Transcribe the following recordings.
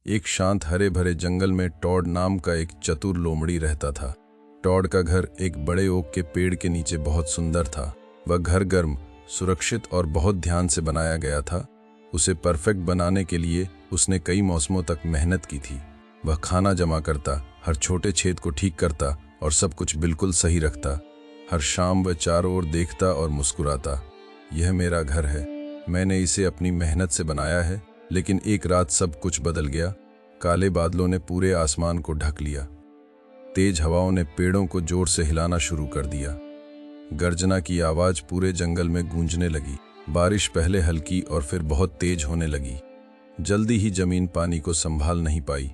एक शांत हरे भरे जंगल में टॉड नाम का एक चतुर लोमड़ी रहता था। टॉड का घर एक बड़े ओक के पेड़ के नीचे बहुत सुंदर था। वह घर गर्म, सुरक्षित और बहुत ध्यान से बनाया गया था। उसे परफेक्ट बनाने के लिए उसने कई मौसमों तक मेहनत की थी। वह खाना जमा करता, हर छोटे छेद को ठीक करता और सब कुछ बिल्कुल सही रखता। हर शाम वह चारों ओर देखता और मुस्कुराता, यह मेरा घर है, मैंने इसे अपनी मेहनत से बनाया है। लेकिन एक रात सब कुछ बदल गया। काले बादलों ने पूरे आसमान को ढक लिया। तेज हवाओं ने पेड़ों को जोर से हिलाना शुरू कर दिया। गर्जना की आवाज पूरे जंगल में गूंजने लगी। बारिश पहले हल्की और फिर बहुत तेज होने लगी। जल्दी ही जमीन पानी को संभाल नहीं पाई।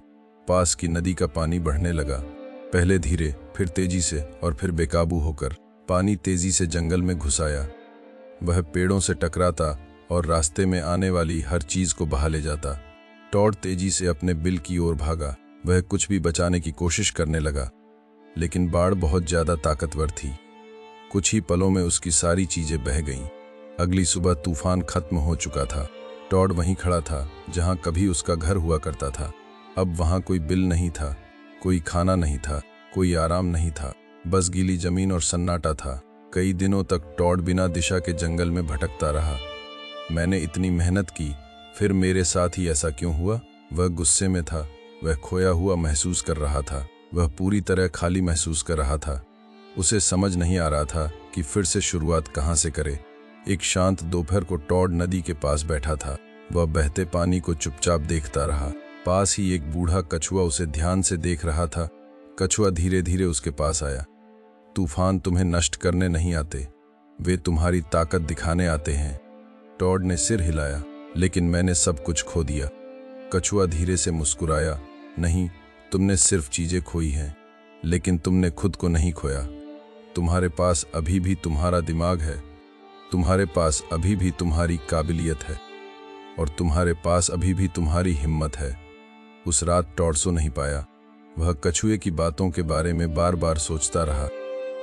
पास की नदी का पानी बढ़ने लगा, पहले धीरे, फिर तेजी से और फिर बेकाबू होकर पानी तेजी से जंगल में घुस आया। वह पेड़ों से टकराता और रास्ते में आने वाली हर चीज को बहा ले जाता। टॉड तेजी से अपने बिल की ओर भागा। वह कुछ भी बचाने की कोशिश करने लगा, लेकिन बाढ़ बहुत ज्यादा ताकतवर थी। कुछ ही पलों में उसकी सारी चीजें बह गईं। अगली सुबह तूफान खत्म हो चुका था। टॉड वहीं खड़ा था जहां कभी उसका घर हुआ करता था। अब वहां कोई बिल नहीं था, कोई खाना नहीं था, कोई आराम नहीं था, बस गीली जमीन और सन्नाटा था। कई दिनों तक टॉड बिना दिशा के जंगल में भटकता रहा। मैंने इतनी मेहनत की, फिर मेरे साथ ही ऐसा क्यों हुआ? वह गुस्से में था। वह खोया हुआ महसूस कर रहा था। वह पूरी तरह खाली महसूस कर रहा था। उसे समझ नहीं आ रहा था कि फिर से शुरुआत कहाँ से करे। एक शांत दोपहर को टॉड नदी के पास बैठा था। वह बहते पानी को चुपचाप देखता रहा। पास ही एक बूढ़ा कछुआ उसे ध्यान से देख रहा था। कछुआ धीरे धीरे उसके पास आया। तूफान तुम्हें नष्ट करने नहीं आते, वे तुम्हारी ताकत दिखाने आते हैं। टॉड ने सिर हिलाया, लेकिन मैंने सब कुछ खो दिया। कछुआ धीरे से मुस्कुराया, नहीं, तुमने सिर्फ चीजें खोई हैं, लेकिन तुमने खुद को नहीं खोया। तुम्हारे पास अभी भी तुम्हारा दिमाग है, तुम्हारे पास अभी भी तुम्हारी काबिलियत है, और तुम्हारे पास अभी भी तुम्हारी हिम्मत है। उस रात टॉड सो नहीं पाया। वह कछुए की बातों के बारे में बार बार सोचता रहा।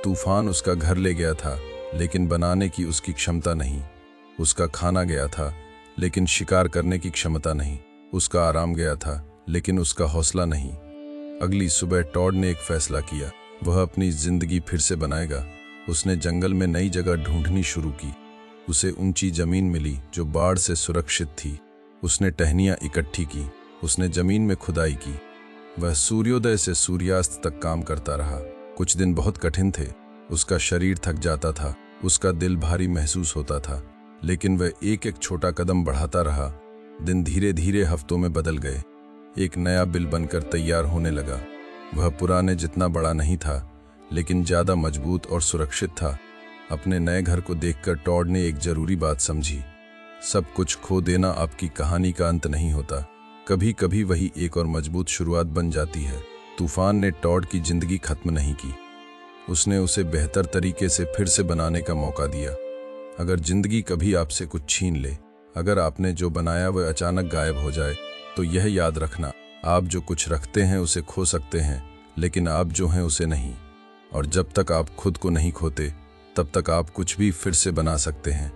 तूफान उसका घर ले गया था, लेकिन बनाने की उसकी क्षमता नहीं। उसका खाना गया था, लेकिन शिकार करने की क्षमता नहीं। उसका आराम गया था, लेकिन उसका हौसला नहीं। अगली सुबह टॉड ने एक फैसला किया, वह अपनी जिंदगी फिर से बनाएगा। उसने जंगल में नई जगह ढूंढनी शुरू की। उसे ऊंची जमीन मिली जो बाढ़ से सुरक्षित थी। उसने टहनियां इकट्ठी की, उसने जमीन में खुदाई की। वह सूर्योदय से सूर्यास्त तक काम करता रहा। कुछ दिन बहुत कठिन थे। उसका शरीर थक जाता था, उसका दिल भारी महसूस होता था, लेकिन वह एक एक छोटा कदम बढ़ाता रहा। दिन धीरे धीरे हफ्तों में बदल गए। एक नया बिल बनकर तैयार होने लगा। वह पुराने जितना बड़ा नहीं था, लेकिन ज्यादा मजबूत और सुरक्षित था। अपने नए घर को देखकर टॉड ने एक जरूरी बात समझी, सब कुछ खो देना आपकी कहानी का अंत नहीं होता। कभी कभी वही एक और मजबूत शुरुआत बन जाती है। तूफान ने टॉड की जिंदगी खत्म नहीं की, उसने उसे बेहतर तरीके से फिर से बनाने का मौका दिया। अगर जिंदगी कभी आपसे कुछ छीन ले, अगर आपने जो बनाया वह अचानक गायब हो जाए, तो यह याद रखना, आप जो कुछ रखते हैं उसे खो सकते हैं, लेकिन आप जो हैं उसे नहीं। और जब तक आप खुद को नहीं खोते, तब तक आप कुछ भी फिर से बना सकते हैं।